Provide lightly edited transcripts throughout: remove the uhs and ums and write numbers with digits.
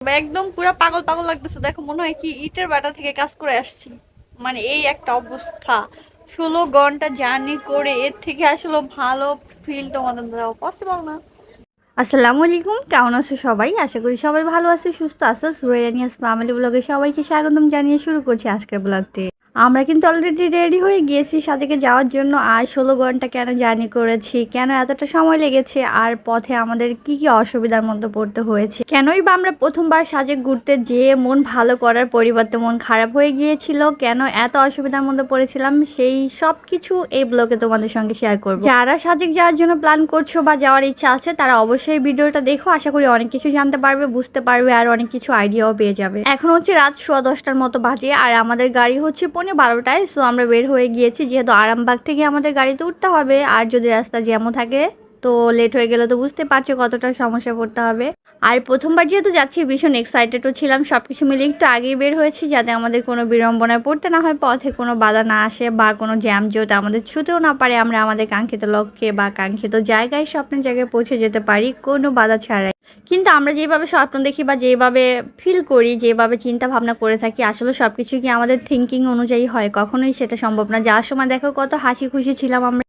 একদম পুরো পাগল পাগল লাগতেছে, দেখো মনে হয় কি ইটের বাটা থেকে কাজ করে আসছি। মানে এই একটা অবস্থা, 16 ঘন্টা জার্নি করে এর থেকে আসলে ভালো ফিল তোমাদের দেওয়া পসিবল না। আসসালামু আলাইকুম, কেমন আছো সবাই? আশা করি সবাই ভালো আছে, সুস্থ আছো। সুরাইয়ানিয়াস ফ্যামিলি ব্লগে সবাইকে স্বাগতম জানিয়ে শুরু করছি আজকের ব্লগটি। আমরা কিন্তু অলরেডি রেডি হয়ে গিয়েছি সাজেকে যাওয়ার জন্য। আর 16 ঘন্টা কেন জার্নি করেছি, কেন এতটা সময় লেগেছে, আর পথে আমাদের কি কি অসুবিধার মধ্যে পড়তে হয়েছে, কেনই বা আমরা প্রথমবার সাজেক ঘুরতে যেয়ে মন ভালো করার পরিবর্তে মন খারাপ হয়ে গিয়েছিল, কেন এত অসুবিধার মধ্যে পড়েছিলাম, সেই সব কিছু এই ব্লগে তোমাদের সঙ্গে শেয়ার করব। যারা সাজেক যাওয়ার জন্য প্ল্যান করছো বা যাওয়ার ইচ্ছা আছে তারা অবশ্যই ভিডিওটা দেখো। আশা করি অনেক কিছু জানতে পারবে, বুঝতে পারবে, আর অনেক কিছু আইডিয়াও পেয়ে যাবে। এখন হচ্ছে রাত 10:15টার মতো বাজে, আর আমাদের গাড়ি হচ্ছে 11:15টায়। সো আমরা বের হয়ে গিয়েছি, যেহেতু আরামবাগ থেকে আমাদের গাড়িতে উঠতে হবে। আর যদি রাস্তা জ্যামও থাকে তো লেট হয়ে গেলে তো বুঝতে পারছো কতটা সমস্যা পড়তে হবে। আর প্রথমবার যেহেতু যাচ্ছি ভীষণ এক্সাইটেডও ছিলাম, সবকিছু মিলে একটু আগেই বের হয়েছি যাতে আমাদের কোনো বিড়ম্বনায় পড়তে না হয়, পথে কোনো বাধা না আসে বা কোনো জ্যাম জোট আমাদের ছুতেও না পারে, আমরা আমাদের কাঙ্ক্ষিত লক্ষ্যে বা কাঙ্ক্ষিত জায়গায়, স্বপ্নের জায়গায় পৌঁছে যেতে পারি কোনো বাধা ছাড়াই। কিন্তু আমরা যেভাবে স্বপ্ন দেখি বা যেভাবে ফিল করি, যেভাবে চিন্তা ভাবনা করে থাকি, আসলে সব কিছু কি আমাদের থিঙ্কিং অনুযায়ী হয়? কখনোই সেটা সম্ভব না। যাওয়ার সময় দেখো কত হাসি খুশি ছিলাম আমরা,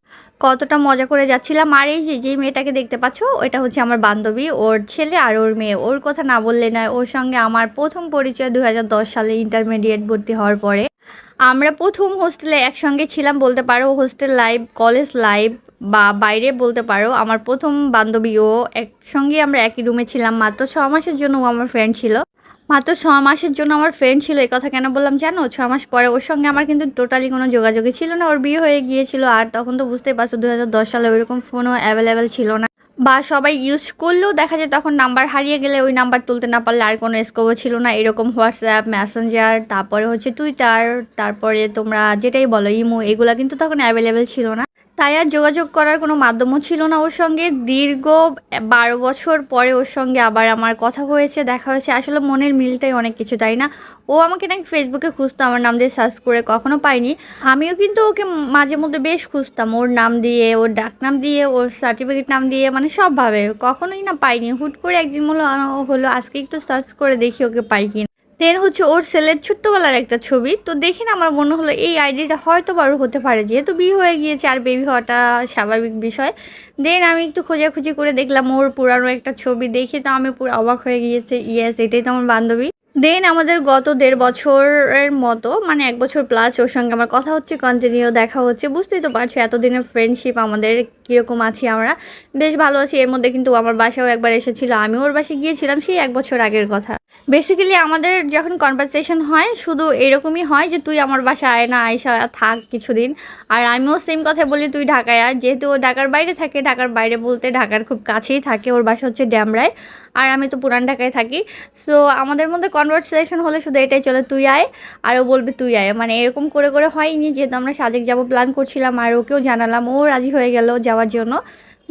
কতটা মজা করে যাচ্ছিলাম। আর এই যে মেয়েটাকে দেখতে পাচ্ছ, ওইটা হচ্ছে আমার বান্ধবী, ওর ছেলে আর ওর মেয়ে। ওর কথা না বললে নয়, ওর সঙ্গে আমার প্রথম পরিচয় 2010 সালে ইন্টারমিডিয়েট ভর্তি হওয়ার পরে। আমরা প্রথম হোস্টেলে একসঙ্গে ছিলাম বলতে পারো, হোস্টেল লাইফ, কলেজ লাইফ বা বাইরে বলতে পারো। আমার প্রথম বান্ধবী ও, একসঙ্গে আমরা একই রুমে ছিলাম। মাত্র 6 মাসের জন্য ও আমার ফ্রেন্ড ছিল। মাত্র 6 মাসের জন্য আমার ফ্রেন্ড ছিল। এই কথা কেন বললাম জানো? 6 মাস পরে ওর সঙ্গে আমার কিন্তু টোটালি কোনো যোগাযোগই ছিল না। ওর বিয়ে হয়ে গিয়েছিল, আর তখন তো বুঝতেই পারছো 2010 সালে ওইরকম ফোনও অ্যাভেলেবেল ছিল না, বা সবাই ইউজ করলেও দেখা যায় তখন নাম্বার হারিয়ে গেলে ওই নাম্বার তুলতে না পারলে আর কোনো স্কোপও ছিল না। এরকম হোয়াটসঅ্যাপ, মেসেঞ্জার, তারপরে হচ্ছে টুইটার, তারপরে তোমরা যেটাই বলো ইমো, এগুলা কিন্তু তখন অ্যাভেলেবেল ছিল না। তাই আর যোগাযোগ করার কোনো মাধ্যমও ছিল না ওর সঙ্গে। দীর্ঘ 12 বছর পরে ওর সঙ্গে আবার আমার কথা হয়েছে, দেখা হয়েছে। আসলে মনের মিলটাই অনেক কিছু, তাই না? ও আমাকে নাকি ফেসবুকে খুঁজতো আমার নাম দিয়ে সার্চ করে, কখনো পাইনি। আমিও কিন্তু ওকে মাঝে মধ্যে বেশ খুঁজতাম, ওর নাম দিয়ে, ওর ডাক নাম দিয়ে, ওর সার্টিফিকেট নাম দিয়ে, মানে সবভাবে। কখনোই না পাইনি। হুট করে একদিন হলো আজকে একটু সার্চ করে দেখি ওকে পাই কিনা। দেন হচ্ছে ওর ছেলের ছোট্টবেলার একটা ছবি, তো দেখে না আমার মনে হলো এই আইডিটা হয়তো বারো হতে পারে, যেহেতু বিয়ে হয়ে গিয়েছে আর বেবি হওয়াটা স্বাভাবিক বিষয়। দেন আমি একটু খোঁজাখুঁজি করে দেখলাম ওর পুরানো একটা ছবি, দেখে তো আমি পুরো অবাক হয়ে গিয়েছে। ইয়েস, এটাই তো আমার বান্ধবী। দেন আমাদের গত 1.5 বছরের মতো, মানে 1 বছর প্লাস ওর সঙ্গে আমার কথা হচ্ছে, কন্টিনিউ দেখা হচ্ছে। বুঝতেই তো পারছো এতদিনের ফ্রেন্ডশিপ আমাদের কীরকম আছি আমরা। বেশ ভালো আছি। এর মধ্যে কিন্তু আমার বাসাও একবার এসেছিল, আমি ওর বাসায় গিয়েছিলাম, সেই 1 বছর আগের কথা। বেসিক্যালি আমাদের যখন কনভারসেশন হয় শুধু এরকমই হয় যে তুই আমার বাসায় আয় না, আয়সা থাক কিছুদিন। আর আমিও সেম কথা বলি, তুই ঢাকায় আয়। যেহেতু ও ঢাকার বাইরে থাকে, ঢাকার বাইরে বলতে ঢাকার খুব কাছেই থাকে, ওর বাসা হচ্ছে ড্যামরায়, আর আমি তো পুরান ঢাকায় থাকি। সো আমাদের মধ্যে কনভারসেশন হলে শুধু এটাই চলে, তুই আয়, আর ও বলবে তুই আয়। মানে এরকম করে করে হয়নি। যেহেতু আমরা সাজেক যাবো প্ল্যান করছিলাম, আর ওকেও জানালাম, ও রাজি হয়ে গেল যাওয়ার জন্য।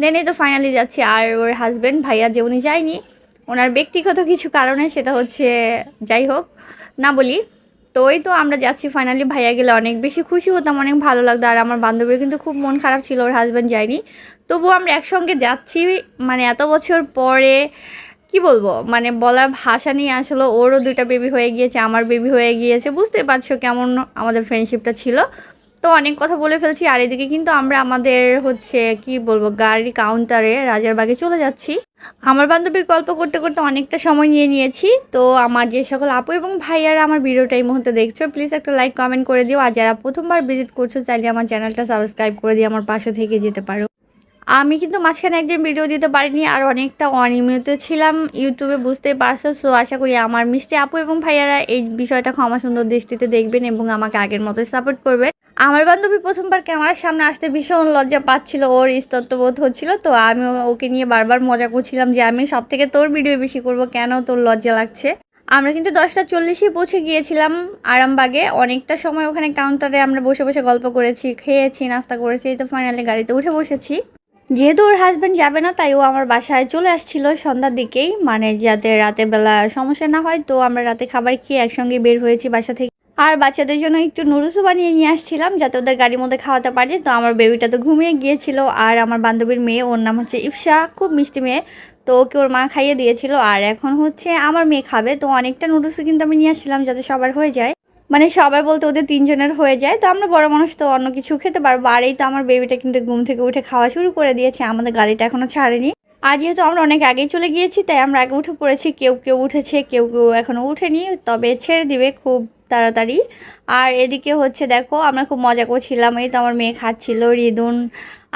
দেন এই তো ফাইনালি যাচ্ছি। আর ওর হাজব্যান্ড ভাইয়া যে, উনি যায়নি ওনার ব্যক্তিগত কিছু কারণে, সেটা হচ্ছে যাই হোক, না বলি। তো ওই তো আমরা যাচ্ছি ফাইনালি। ভাইয়া গেলে অনেক বেশি খুশি হতাম, অনেক ভালো লাগতো। আর আমার বান্ধবীর কিন্তু খুব মন খারাপ ছিল, ওর হাজব্যান্ড যায়নি। তবুও আমরা একসঙ্গে যাচ্ছি, মানে এত বছর পরে। কি বলবো, মানে বলার ভাষা নিয়ে। আসলে ওরও 2টা বেবি হয়ে গিয়েছে, আমার বেবি হয়ে গিয়েছে, বুঝতে পারছো কেমন আমাদের ফ্রেন্ডশিপটা ছিল। তো অনেক কথা বলে ফেলছি। আর এদিকে কিন্তু আমরা আমাদের হচ্ছে কি বলবো, গাড়ি কাউন্টারে রাজারবাগে চলে যাচ্ছি। আমার বান্ধবীর গল্প করতে করতে অনেকটা সময় নিয়ে নিয়েছি। তো আমার যে সকল আপু এবং ভাইয়ারা আমার ভিডিওটা এই মুহূর্তে দেখছো, প্লিজ একটা লাইক কমেন্ট করে দিও। আর যারা প্রথমবার ভিজিট করছো চাইলে আমার চ্যানেলটা সাবস্ক্রাইব করে দিয়ে আমার পাশে থেকে যেতে পারো। আমি কিন্তু মাঝখানে একদিন ভিডিও দিতে পারিনি, আর অনেকটা অনিয়মিত ছিলাম ইউটিউবে, বুঝতেই পারছো। সো আশা করি আমার মিষ্টি আপু এবং ভাইয়ারা এই বিষয়টা ক্ষমা সুন্দর দৃষ্টিতে দেখবেন এবং আমাকে আগের মতোই সাপোর্ট করবেন। আমার বান্ধবী প্রথমবার ক্যামেরার সামনে আসতে ভীষণ লজ্জা পাচ্ছিল, ওর ইতস্তত হচ্ছিল। তো আমি ওকে নিয়ে বারবার মজা করছিলাম যে আমি সব থেকে তোর ভিডিও বেশি করব, কেন তোর লজ্জা লাগছে। আমরা কিন্তু 10টা 40-এ পৌঁছে গিয়েছিলাম আরামবাগে। অনেকটা সময় ওখানে কাউন্টারে আমরা বসে বসে গল্প করেছি, খেয়েছি, নাস্তা করেছি। তো ফাইনালি গাড়িতে উঠে বসেছি। যেহেতু ওর হাজব্যান্ড যাবে না, তাই ও আমার বাসায় চলে আসছিল সন্ধ্যার দিকেই, মানে যাতে রাতের বেলা সমস্যা না হয়। তো আমরা রাতে খাবার খেয়ে একসঙ্গে বের হয়েছি বাসা থেকে। আর বাচ্চাদের জন্য একটু নুডলসও বানিয়ে নিয়ে আসছিলাম যাতে ওদের গাড়ির মধ্যে খাওয়াতে পারি। তো আমার বেবিটা তো ঘুমিয়ে গিয়েছিল, আর আমার বান্ধবীর মেয়ে, ওর নাম হচ্ছে ইফসা, খুব মিষ্টি মেয়ে, তো ওকে ওর মা খাইয়ে দিয়েছিল। আর এখন হচ্ছে আমার মেয়ে খাবে, তো অনেকটা নুডলসই কিন্তু আমি নিয়ে আসছিলাম যাতে সবার হয়ে যায়, মানে সবার বলতে ওদের 3 জনের হয়ে যায়। তো আমরা বড় মানুষ তো অন্য কিছু খেতে পারবো। আর এই তো আমার বেবিটা কিন্তু ঘুম থেকে উঠে খাওয়া শুরু করে দিয়েছে, আমাদের গাড়িটা এখনো ছাড়েনি। আর যেহেতু আমরা অনেক আগেই চলে গিয়েছি তাই আমরা আগে উঠে পড়েছি, কেউ কেউ উঠেছে, কেউ কেউ এখনো উঠেনি, তবে ছেড়ে দিবে খুব তাড়াতাড়ি। আর এদিকে হচ্ছে দেখো আমরা খুব মজা করছিলাম, এই তো আমার মেয়ে খাচ্ছিল। রিদুন,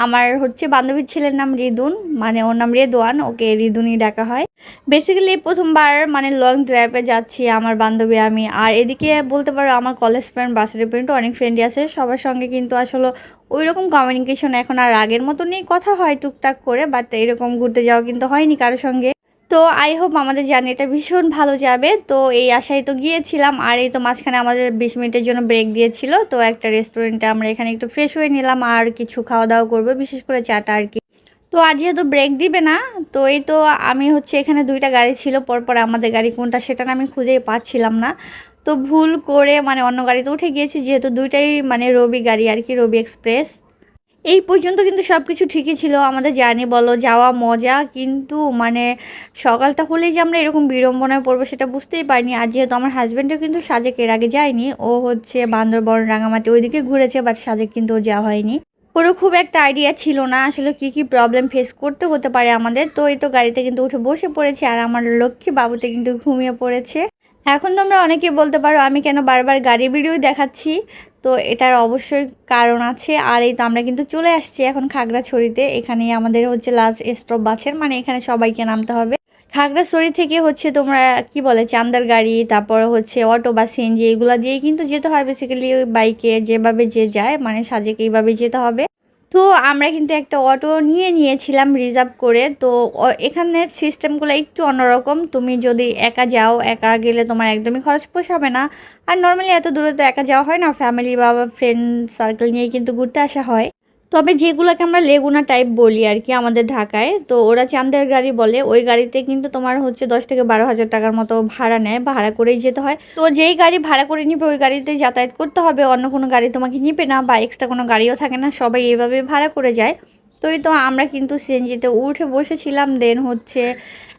আমার হচ্ছে বান্ধবীর ছেলের নাম রিদুন, মানে ওর নাম রেদওয়ান, ওকে রিদুনই ডাকা হয়। বেসিক্যালি প্রথমবার মানে লং ড্রাইভে যাচ্ছি আমার বান্ধবী আমি। আর এদিকে বলতে পারো আমার কলেজ ফ্রেন্ড, বাসার ফ্রেন্ড, অনেক ফ্রেন্ডই আছে, সবার সঙ্গে কিন্তু আসলে ওই রকম কমিউনিকেশন এখন আর আগের মতো নেই, কথা হয় টুকটাক করে, বাট এরকম ঘুরতে যাওয়া কিন্তু হয়নি কারোর সঙ্গে। তো আই হোপ আমাদের জার্নিটা ভীষণ ভালো যাবে, তো এই আশায় তো গিয়েছিলাম। আর এই তো মাঝখানে আমাদের 20 মিনিটের জন্য ব্রেক দিয়েছিল, তো একটা রেস্টুরেন্টে আমরা এখানে একটু ফ্রেশ হয়ে নিলাম আর কিছু খাওয়া দাওয়া করবো, বিশেষ করে চাটা আর কি। তো আজ যেহেতু ব্রেক দিবে না, তো এই তো আমি হচ্ছে এখানে 2টা গাড়ি ছিল পরপর, আমাদের গাড়ি কোনটা সেটা না আমি খুঁজেই পাচ্ছিলাম না। তো ভুল করে মানে অন্য গাড়িতে উঠে গিয়েছি, যেহেতু দুইটাই মানে রবি গাড়ি আর কি, রবি এক্সপ্রেস। এই পর্যন্ত কিন্তু সব কিছু ঠিকই ছিল, আমাদের জার্নি বলো, যাওয়া মজা, কিন্তু মানে সকালটা হলেই যে আমরা এরকম বিড়ম্বনায় পড়বো সেটা বুঝতেই পারিনি। আর যেহেতু আমার হাজব্যান্ডও কিন্তু সাজেক এর আগে যায়নি, ও হচ্ছে বান্দরবন, রাঙামাটি ওইদিকে ঘুরেছে, বাট সাজেক কিন্তু ওর যাওয়া হয়নি। ওরও খুব একটা আইডিয়া ছিল না আসলে কি কি প্রবলেম ফেস করতে হতে পারে আমাদের। তো এই তো গাড়িতে কিন্তু উঠে বসে পড়েছে, আর আমার লক্ষ্মী বাবুতে কিন্তু ঘুমিয়ে পড়েছে। এখন তোমরা অনেকে বলতে পারো আমি কেন বারবার গাড়ি ভিডিও দেখাচ্ছি, তো এটার অবশ্যই কারণ আছে। আর এই তো আমরা কিন্তু চলে আসছি এখন খাগড়াছড়িতে, এখানেই আমাদের হচ্ছে লাস্ট স্টপ বাসের, মানে এখানে সবাইকে নামতে হবে। খাগড়াছড়ি থেকে হচ্ছে তোমরা কি বলে চান্দার গাড়ি, তারপর হচ্ছে অটো বা সিএনজি, এগুলা দিয়েই কিন্তু যেতে হয় বেসিক্যালি, বাইকে যেভাবে যে যায় মানে সাজেকে এইভাবে যেতে হবে। তো আমরা কিন্তু একটা অটো নিয়ে নিয়েছিলাম রিজার্ভ করে। তো এখানের সিস্টেমগুলো একটু অন্যরকম, তুমি যদি একা যাও, একা গেলে তোমার একদমই খরচ পোষাবে না। আর নর্মালি এত দূরে তো একা যাওয়া হয় না, ফ্যামিলি বা ফ্রেন্ড সার্কেল নিয়েই কিন্তু ঘুরতে আসা হয়। তবে যেগুলোকে আমরা লেগুনা টাইপ বলি আর কি আমাদের ঢাকায়, তো ওরা চান্দের গাড়ি বলে, ওই গাড়িতে কিন্তু তোমার হচ্ছে 10 থেকে 12 হাজার টাকার মতো ভাড়া নেয়, ভাড়া করেই যেতে হয়। তো যেই গাড়ি ভাড়া করে নিবে ওই গাড়িতে যাতায়াত করতে হবে, অন্য কোনো গাড়ি তোমাকে নিবে না, বা এক্সট্রা কোনো গাড়িও থাকে না, সবাই এভাবে ভাড়া করে যায়। তো এই তো আমরা কিন্তু সিএনজিতে উঠে বসেছিলাম, দেন হচ্ছে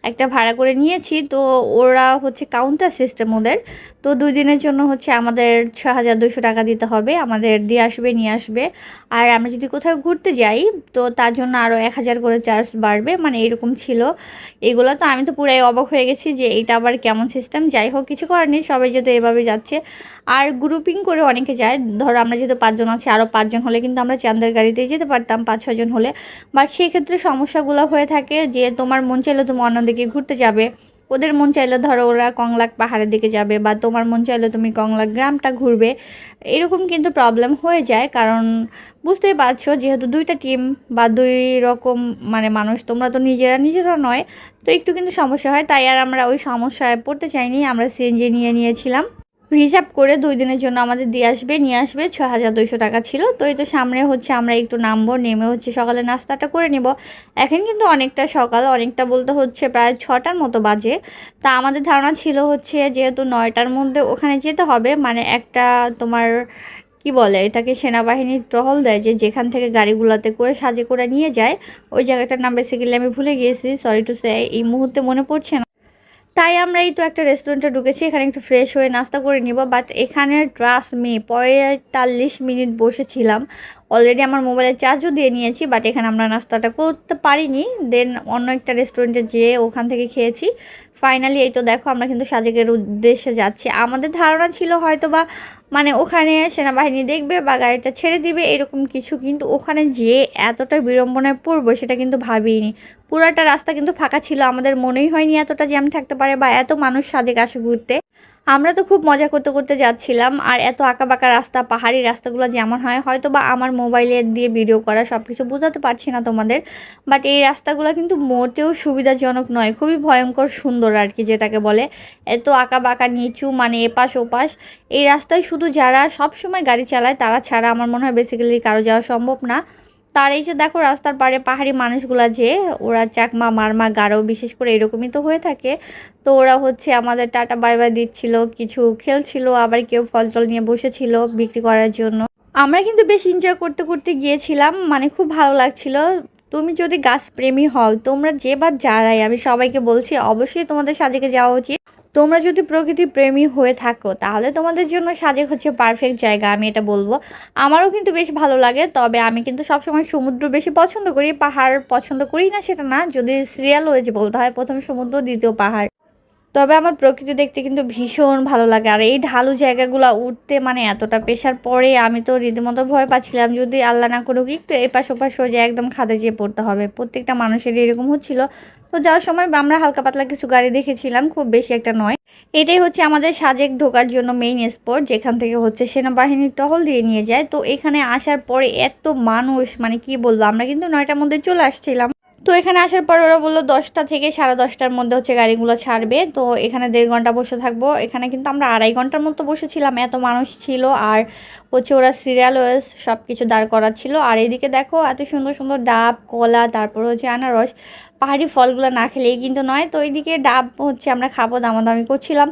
একটা ভাড়া করে নিয়েছি। তো ওরা হচ্ছে কাউন্টার সিস্টেম ওদের, তো 2 দিনের জন্য হচ্ছে আমাদের 6200 টাকা দিতে হবে, আমাদের দিয়ে আসবে নিয়ে আসবে। আর আমরা যদি কোথাও ঘুরতে যাই তো তার জন্য আরও 1000 করে চার্জ বাড়বে, মানে এরকম ছিল এগুলো। তো আমি তো পুরাই অবাক হয়ে গেছি যে এটা আবার কেমন সিস্টেম। যাই হোক, কিছু করার নেই, সবাই যেহেতু এভাবে যাচ্ছে। আর গ্রুপিং করে অনেকে যায়, ধরো আমরা যেহেতু 5 জন আছি, আরও 5 জন হলে কিন্তু আমরা চাঁদের গাড়িতেই যেতে পারতাম, 5-6 জন হলে। বাট সেক্ষেত্রে সমস্যাগুলো হয়ে থাকে যে তোমার মন চাইলে তুমি অন্যদিকে ঘুরতে যাবে, ওদের মন চাইলে ধরো ওরা কংলাক পাহাড়ের দিকে যাবে, বা তোমার মন চাইলে তুমি কংলাক গ্রামটা ঘুরবে, এরকম কিন্তু প্রবলেম হয়ে যায়। কারণ বুঝতেই পারছো যেহেতু 2টা টিম বা 2 রকম মানে মানুষ, তোমরা তো নিজেরা নিজেরা নয়, তো একটু কিন্তু সমস্যা হয়। তাই আর আমরা ওই সমস্যায় পড়তে চাইনি, আমরা সিএনজি নিয়ে নিয়েছিলাম রিজার্ভ করে। 2 দিনের জন্য আমাদের দিয়ে আসবে নিয়ে আসবে, 6200 টাকা ছিল। তো এই তো সামনে হচ্ছে আমরা একটু নামবো, নেমে হচ্ছে সকালে নাস্তাটা করে নিব। এখন কিন্তু অনেকটা সকাল, অনেকটা বলতে হচ্ছে প্রায় 6টার মতো বাজে। তা আমাদের ধারণা ছিল হচ্ছে যেহেতু 9টার মধ্যে ওখানে যেতে হবে, মানে একটা তোমার কি বলে এটাকে, সেনাবাহিনীর টহল দেয় যে যেখান থেকে গাড়িগুলোতে করে সাজে করে নিয়ে যায়, ওই জায়গাটার নাম বেসিক্যালি আমি ভুলে গিয়েছি, সরি টু সে এই মুহূর্তে মনে পড়ছে না। তাই আমরা এই তো একটা রেস্টুরেন্টে ঢুকেছি, এখানে একটু ফ্রেশ হয়ে নাস্তা করে নিব। বাট এখানে ট্রাস্ট মি 45 মিনিট বসেছিলাম, অলরেডি আমার মোবাইলে চার্জও দিয়ে নিয়েছি, বাট এখানে আমরা নাস্তাটা করতে পারিনি। দেন অন্য একটা রেস্টুরেন্টে যেয়ে ওখান থেকে খেয়েছি। ফাইনালি এই তো দেখো আমরা কিন্তু সাজেকের উদ্দেশ্যে যাচ্ছি। আমাদের ধারণা ছিল হয়তো বা মানে ওখানে সেনাবাহিনী দেখবে বা গাড়িটা ছেড়ে দিবে এরকম কিছু, কিন্তু ওখানে যেয়ে এতটা বিড়ম্বনায় পড়বো সেটা কিন্তু ভাবিনি। পুরাটা রাস্তা কিন্তু ফাঁকা ছিল, আমাদের মনেই হয়নি এতটা জ্যাম থাকতে পারে বা এত মানুষ সাজেক আসে ঘুরতে। আমরা তো খুব মজা করতে করতে যাচ্ছিলাম। আর এত আঁকাবাঁকা রাস্তা, পাহাড়ি রাস্তাগুলো যেমন হয়, হয়তো বা আমার মোবাইলে দিয়ে ভিডিও করা সব কিছু বোঝাতে পারছি না তোমাদের, বাট এই রাস্তাগুলো কিন্তু মোটেও সুবিধাজনক নয়, খুবই ভয়ঙ্কর সুন্দর আর কি যেটাকে বলে। এত আঁকাবাঁকা নিচু, মানে এপাশ ওপাশ, এই রাস্তায় শুধু যারা সব সময় গাড়ি চালায় তারা ছাড়া আমার মনে হয় বেসিক্যালি কারো যাওয়া সম্ভব না। তার এই যে দেখো রাস্তার পাড়ে পাহাড়ি মানুষগুলা যে ওরা চাকমা মারমা গারো বিশেষ করে এরকমই তো হয়ে থাকে। তো ওরা হচ্ছে আমাদের টাটা বাই বাই দিচ্ছিল, কিছু খেলছিল, আবার কেউ ফল টল নিয়ে বসেছিল বিক্রি করার জন্য। আমরা কিন্তু বেশ এনজয় করতে করতে গিয়েছিলাম, মানে খুব ভালো লাগছিল। তুমি যদি গাছপ্রেমী হও, তোমরা যে বা যারাই, আমি সবাইকে বলছি অবশ্যই তোমাদের সাজেকে যাওয়া উচিত। তোমরা যদি প্রকৃতি প্রেমী হয়ে থাকো তাহলে তোমাদের জন্য সাজেক হচ্ছে পারফেক্ট জায়গা, আমি এটা বলবো। আমারও কিন্তু বেশ ভালো লাগে, তবে আমি কিন্তু সবসময় সমুদ্র বেশি পছন্দ করি, পাহাড় পছন্দ করি না সেটা না, যদি সিরিয়াল ওয়েজ বলতে হয় প্রথম সমুদ্র দ্বিতীয় পাহাড়। তবে আমার প্রকৃতি দেখতে কিন্তু ভীষণ ভালো লাগে। আর এই ঢালু জায়গাগুলো উঠতে মানে এতটা প্রেশার পড়ে, আমি তো রীতিমতো ভয় পাচ্ছিলাম যদি আল্লাহ না করুক একটু এপাশ ওপাশ হয়ে যায় একদম খাদে যেয়ে পড়তে হবে। প্রত্যেকটা মানুষেরই এরকম হচ্ছিল। তো যাওয়ার সময় আমরা হালকা পাতলা কিছু গাড়ি দেখেছিলাম, খুব বেশি একটা নয়। এটাই হচ্ছে আমাদের সাজেক ঢোকার জন্য মেইন স্পট, যেখান থেকে হচ্ছে সেনাবাহিনীর টহল দিয়ে নিয়ে যায়। তো এখানে আসার পরে এত মানুষ, মানে কি বলবো, আমরা কিন্তু 9টার মধ্যে চলে আসছিলাম। তো এখানে আসার পর ওরা বললো 10টা থেকে 10:30টার মধ্যে হচ্ছে গাড়িগুলো ছাড়বে। তো এখানে 1.5 ঘন্টা বসে থাকবো। এখানে কিন্তু আমরা 2.5 ঘন্টার মতো বসেছিলাম, এত মানুষ ছিল। আর হচ্ছে ওরা সিরিয়াল ওয়েজ সব কিছু দাঁড় করাচ্ছিল। আর এইদিকে দেখো এত সুন্দর সুন্দর ডাব, কলা, তারপর হচ্ছে আনারস, পাহাড়ি ফলগুলো না খেলেই কিন্তু নয়। তো এইদিকে ডাব হচ্ছে আমরা খাবো, দামাদামি করছিলাম।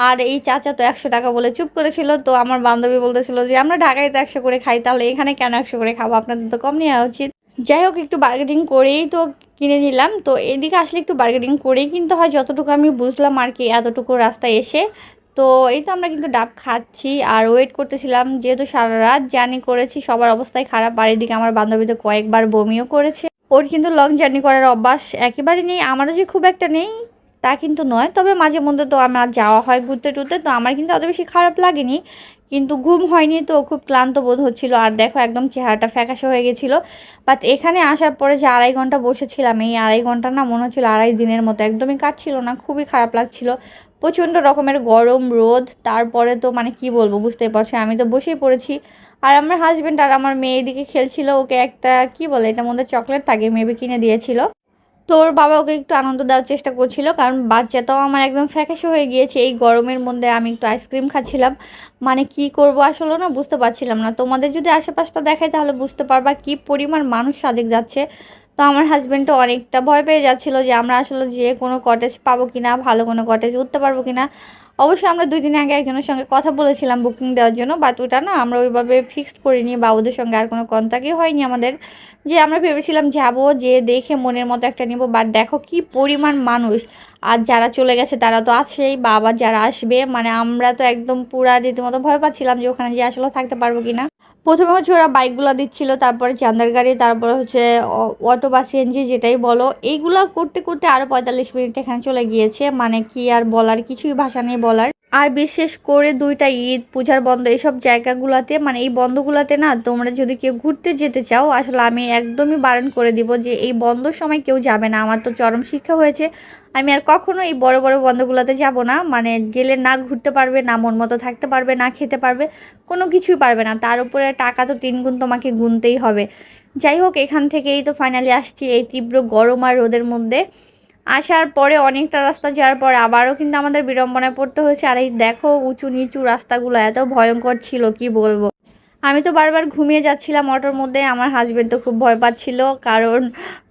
আর এই চাচা তো 100 টাকা বলে চুপ করেছিল। তো আমার বান্ধবী বলতেছিল যে আমরা ঢাকায় তো 100 করে খাই, তাহলে এখানে কেন 100 করে খাবো, আপনাদের তো কম নেওয়া উচিত। যাই হোক, একটু বার্গেনিং করেই তো কিনে নিলাম। তো এদিকে আসলে একটু বার্গেনিং করেই কিনতে হয়, যতটুকু আমি বুঝলাম আর কি এতটুকু রাস্তায় এসে। তো এই তো আমরা কিন্তু ডাব খাচ্ছি আর ওয়েট করতেছিলাম, যেহেতু সারা রাত জার্নি করেছি, সবার অবস্থায় খারাপ। আর এদিকে আমার বান্ধবী তো কয়েকবার বমিও করেছে। ওর কিন্তু লং জার্নি করার অভ্যাস একেবারে নেই, আমারও যে খুব একটা নেই তা কিন্তু নয়, তবে মাঝে মধ্যে তো আমার যাওয়া হয় ঘুরতে টুরতে, তো আমার কিন্তু অত বেশি খারাপ লাগেনি। কিন্তু ঘুম হয়নি তো খুব ক্লান্ত বোধ হচ্ছিল। আর দেখো একদম চেহারাটা ফ্যাকাশে হয়ে গেছিলো। বাট এখানে আসার পরে যে 2.5 ঘন্টা বসেছিলাম, এই 2.5 ঘন্টা না মনে হচ্ছিল 2.5 দিনের মতো, একদমই কাটছিল না, খুবই খারাপ লাগছিল। প্রচণ্ড রকমের গরম রোদ, তারপরে তো মানে কি বলবো বুঝতেই পারছো, আমি তো বসেই পড়েছি। আর আমার হাজবেন্ড আর আমার মেয়ে এদিকে খেলছিল, ওকে একটা কি বলে এটার মধ্যে চকলেট থাকে মেবি কিনে দিয়েছিল। তো ওর বাবা ওকে একটু আনন্দ দেওয়ার চেষ্টা করছিল, কারণ বাচ্চাটাও আমার একদম ফ্যাকাশে হয়ে গিয়েছে এই গরমের মধ্যে। আমি একটু আইসক্রিম খাচ্ছিলাম, মানে কি করব আসলে না বুঝতে পারছিলাম না। তোমাদের যদি আশেপাশটা দেখায় তাহলে বুঝতে পারবা কি পরিমাণ মানুষ সাজেক যাচ্ছে। তো আমার হাজবেন্ডও অনেকটা ভয় পেয়ে যাচ্ছিল যে আমরা আসলে যে কোনো কটেজ পাবো কিনা, ভালো কোনো কটেজ উঠতে পারবো কিনা। অবশ্যই আমরা 2 দিন আগে একজনের সঙ্গে কথা বলেছিলাম বুকিং দেওয়ার জন্য, বাট ওটা না আমরা ওইভাবে ফিক্সড করিনি, বা ওদের সঙ্গে আর কোনো কন্ট্যাক্টই হয়নি আমাদের। যে আমরা ভেবেছিলাম যাবো, যে দেখে মনের মতো একটা নিব, বাট দেখো কি পরিমাণ মানুষ। আর যারা চলে গেছে তারা তো আছেই, বা আবার যারা আসবে, মানে আমরা তো একদম পুরা রীতিমতো ভয় পাচ্ছিলাম যে ওখানে যে আসলে থাকতে পারবো কিনা। প্রথমে হচ্ছে ওরা বাইকগুলো দিচ্ছিল, তারপরে চান্দার গাড়ি, তারপরে হচ্ছে অটো বা সিএনজি যেটাই বলো, এইগুলা করতে করতে আরও 45 মিনিট এখানে চলে গিয়েছে। মানে কি আর বলার, কিছুই ভাষা নেই বলার। আর বিশেষ করে 2টা ঈদ, পূজার বন্ধ, এইসব জায়গাগুলোতে, মানে এই বন্ধগুলোতে না তোমরা যদি কেউ ঘুরতে যেতে চাও, আসলে আমি একদমই বারণ করে দিব যে এই বন্ধর সময় কেউ যাবে না। আমার তো চরম শিক্ষা হয়েছে, আমি আর কখনো এই বড় বড় বন্ধগুলোতে যাব না। মানে গেলে না ঘুরতে পারবে, না মন মতো থাকতে পারবে, না খেতে পারবে, কোনো কিছুই পারবে না। তার উপরে টাকা তো 3 গুণ তোমাকে গুনতেই হবে। যাই হোক, এখান থেকেই তো ফাইনালি আসছি এই তীব্র গরম আর রোদের মধ্যে। আসার পরে অনেকটা রাস্তা যাওয়ার পর আবারও কিন্তু আমাদের বিড়ম্বনায় পড়তে হয়েছে। আর এই দেখো উঁচু নিচু রাস্তাগুলো এত ভয়ঙ্কর ছিল কি বলবো। আমি তো বারবার ঘুমিয়ে যাচ্ছিলাম অটোর মধ্যে, আমার হাজবেন্ড তো খুব ভয় পাচ্ছিল, কারণ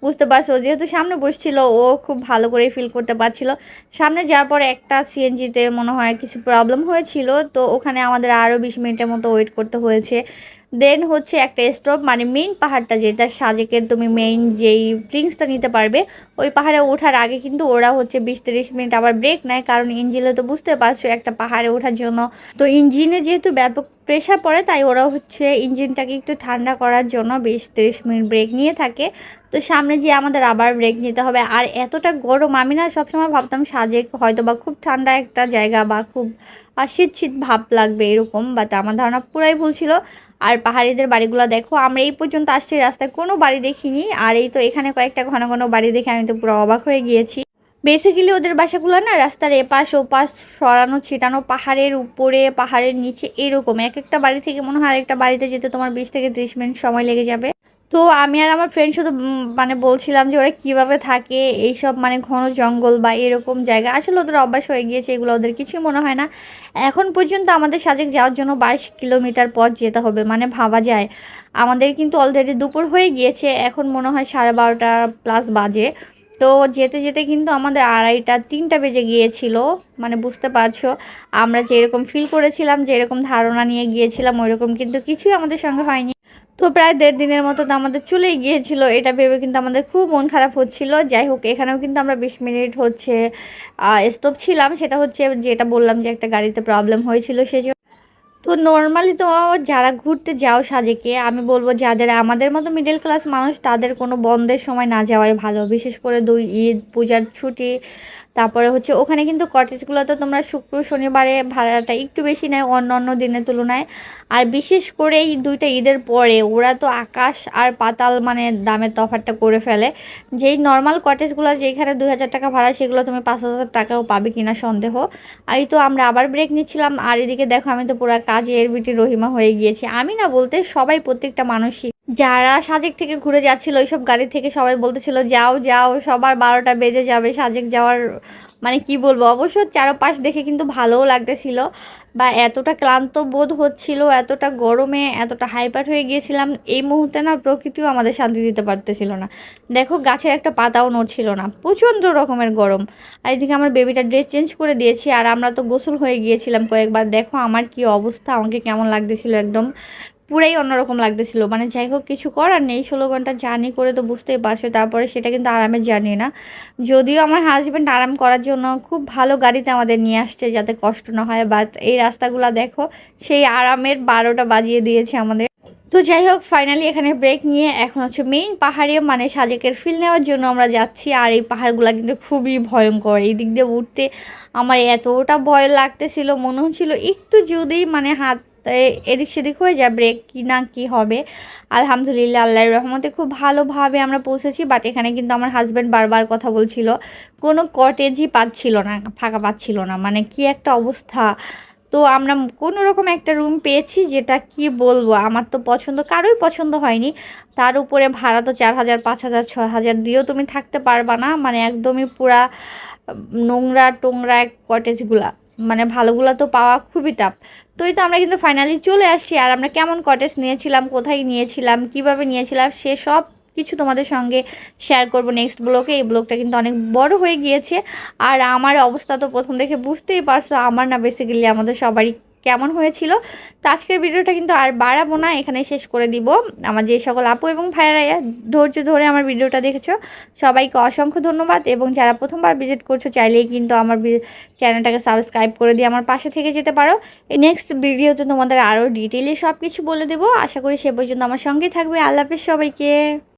বুঝতে পারছো যেহেতু সামনে বসছিল ও খুব ভালো করে ফিল করতে পারছিল। সামনে যাওয়ার পর একটা সিএনজিতে মনে হয় কিছু প্রবলেম হয়েছিল, তো ওখানে আমাদের আরও 20 মিনিটের মতো ওয়েট করতে হয়েছে। দেন হচ্ছে একটা স্টপ, মানে মেইন পাহাড়টা যেটা সাজেকের, তুমি মেইন যেই ড্রিঙ্কসটা নিতে পারবে, ওই পাহাড়ে ওঠার আগে কিন্তু ওরা হচ্ছে 20-30 মিনিট আবার ব্রেক নেয়, কারণ ইঞ্জিনে তো বুঝতে পারছো একটা পাহাড়ে ওঠার জন্য তো ইঞ্জিনে যেহেতু ব্যাপক প্রেশার পড়ে, তাই ওরা হচ্ছে ইঞ্জিনটাকে একটু ঠান্ডা করার জন্য 20-30 মিনিট ব্রেক নিয়ে থাকে। তো সামনে গিয়ে আমাদের আবার ব্রেক নিতে হবে। আর এতটা গরম, আমি না সবসময় ভাবতাম সাজেক হয়তো বা খুব ঠান্ডা একটা জায়গা, বা খুব শীত শীত ভাব লাগবে এরকম, বাট আমার ধারণা পুরাই ভুল ছিল। আর পাহাড়িদের বাড়িগুলো দেখো, আমরা এই পর্যন্ত আসছি রাস্তায় কোনো বাড়ি দেখিনি, আর এই তো এখানে কয়েকটা ঘন ঘন বাড়ি দেখে আমি তো পুরো অবাক হয়ে গিয়েছি। বেসিক্যালি ওদের বাসাগুলো না রাস্তার এপাশ ওপাশ সরানো ছিটানো, পাহাড়ের উপরে পাহাড়ের নিচে, এরকম এক একটা বাড়ি থেকে মনে হয় আরেকটা বাড়িতে যেতে তোমার 20 থেকে 30 মিনিট সময় লেগে যাবে। তো আমি আর আমার ফ্রেন্ড শুধু মানে বলছিলাম যে ওরা কিভাবে থাকে এইসব মানে ঘন জঙ্গল বা এরকম জায়গা। আসলে ওদের অভ্যাস হয়ে গিয়েছে, এগুলো ওদের কিছুই মনে হয় না। এখন পর্যন্ত আমাদের সাজেক যাওয়ার জন্য 22 কিলোমিটার পথ যেতে হবে, মানে ভাবা যায়। আমাদের কিন্তু অলরেডি দুপুর হয়ে গিয়েছে, এখন মনে হয় 12:30 প্লাস বাজে। তো যেতে যেতে কিন্তু আমাদের 2:30 3টা বেজে গিয়েছিল। মানে বুঝতে পারছো, আমরা যেরকম ফিল করেছিলাম, যেরকম ধারণা নিয়ে গিয়েছিলাম, ওইরকম কিন্তু কিছুই আমাদের সঙ্গে হয়নি। তো প্রায় 1.5 দিনের মতো তো আমাদের চলেই গিয়েছিল, এটা ভেবে কিন্তু আমাদের খুব মন খারাপ হচ্ছিল। যাই হোক, এখানেও কিন্তু আমরা 20 মিনিট হচ্ছে স্টপ ছিলাম। সেটা হচ্ছে যেটা বললাম যে একটা গাড়িতে প্রবলেম হয়েছিল সেই। তো নর্মালি তো যারা ঘুরতে যাও সাজেকে, আমি বলবো যাদের আমাদের মতো মিডল ক্লাস মানুষ তাদের কোনো বন্ধের সময় না যাওয়াই ভালো। বিশেষ করে ঈদ পূজার ছুটি, তারপরে হচ্ছে ওখানে কিন্তু কটেজগুলোতে তোমরা শুক্র শনিবারে ভাড়াটা একটু বেশি নেয় অন্য অন্য দিনের তুলনায়। আর বিশেষ করে এই 2টা ঈদের পরে ওরা তো আকাশ আর পাতাল মানে দামের তফাৎটা করে ফেলে। যেই নর্মাল কটেজগুলো যেখানে 2,000 টাকা ভাড়া, সেগুলো তুমি 5,000 টাকাও পাবে কিনা সন্দেহ। এই তো আমরা আবার ব্রেক নিচ্ছিলাম, আর এদিকে দেখো আমি তো পুরো কাজের বিটি রহিমা হয়ে গিয়েছি। আমি না বলতে সবাই, প্রত্যেকটা মানুষই যারা সাজেক থেকে ঘুরে যাচ্ছিল ওইসব গাড়ি থেকে সবাই বলতেছিল যাও যাও, সবার 12টা বেজে যাবে সাজেক যাওয়ার। মানে কি বলবো, অবশ্য চারপাশ দেখে কিন্তু ভালোও লাগতেছিল। বা এতটা ক্লান্ত বোধ হচ্ছিল, এতটা গরমে এতটা হাইপার হয়ে গিয়েছিলাম, এই মুহূর্তে না প্রকৃতিও আমাদের শান্তি দিতে পারতেছিল না। দেখো গাছের একটা পাতাও নড়ছিল না, প্রচণ্ড রকমের গরম। আর এদিকে আমার বেবিটা ড্রেস চেঞ্জ করে দিয়েছি, আর আমরা তো গোসল হয়ে গিয়েছিলাম কয়েকবার। দেখো আমার কি অবস্থা, আমাকে কেমন লাগতেছিল, একদম পুরাই অন্যরকম লাগতেছিল। মানে যাই হোক, কিছু করার নেই, 16 ঘন্টা জার্নি করে তো বুঝতেই পারছো। তারপরে সেটা কিন্তু আরামের জার্নি না। যদিও আমার হাজব্যান্ড আরাম করার জন্য খুব ভালো গাড়িতে আমাদের নিয়ে আসছে যাতে কষ্ট না হয়, বাট এই রাস্তাগুলো দেখো সেই আরামের 12টা বাজিয়ে দিয়েছে আমাদের। তো যাই হোক, ফাইনালি এখানে ব্রেক নিয়ে এখন হচ্ছে মেইন পাহাড়ে মানে সাজেকের ফিল নেওয়ার জন্য আমরা যাচ্ছি। আর এই পাহাড়গুলো কিন্তু খুবই ভয়ঙ্কর, এই দিক দিয়ে উঠতে আমার এতটা ভয় লাগতেছিল, মনে হচ্ছিল একটু যদি মানে হাত এদিক সেদিক হয়ে যায় ব্রেক কি না কি হবে। আলহামদুলিল্লাহ, আল্লাহর রহমতে খুব ভালোভাবে আমরা পৌঁছেছি। বাট এখানে কিন্তু আমার হাজব্যান্ড বারবার কথা বলছিল, কোনো কটেজই পাচ্ছিল না, ফাঁকা পাচ্ছিল না, মানে কি একটা অবস্থা। তো আমরা কোনো রকম একটা রুম পেয়েছি, যেটা কি বলবো আমার তো পছন্দ, কারোই পছন্দ হয়নি। তার উপরে ভাড়া তো 4,000 5,000 6,000 দিয়েও তুমি থাকতে পারবা না, মানে একদমই পুরা নোংরা টোংরা কটেজগুলা। মানে ভালোগুলা তো পাওয়া খুবই টাফ। তো এই তো আমরা কিন্তু ফাইনালি চলে আসছি। আর আমরা কেমন কটেজ নিয়েছিলাম, কোথায় নিয়েছিলাম, কিভাবে নিয়েছিলাম, সে সব কিছু তোমাদের সঙ্গে শেয়ার করব নেক্সট ব্লগে। এই ব্লগটা কিন্তু অনেক বড় হয়ে গিয়েছে। আর আমার অবস্থা তো প্রথম দেখে বুঝতেই পারছো, আমার না বেসিক্যালি আমাদের সবারই কেমন হয়েছিল। তো আজকের ভিডিওটা কিন্তু আর বাড়াবো না, এখানে শেষ করে দিব। আমার যে সকল আপু এবং ভাইয়েরা ধৈর্য ধরে আমার ভিডিওটা দেখেছো, সবাইকে অসংখ্য ধন্যবাদ। এবং যারা প্রথমবার ভিজিট করছো, চাইলেই কিন্তু আমার চ্যানেলটাকে সাবস্ক্রাইব করে দিয়ে আমার পাশে থেকে যেতে পারো। নেক্সট ভিডিওতে তোমাদের আরও ডিটেইলে সব কিছু বলে দেবো। আশা করি সে পর্যন্ত আমার সঙ্গেই থাকবে। আল্লাহ হাফেজ সবাইকে।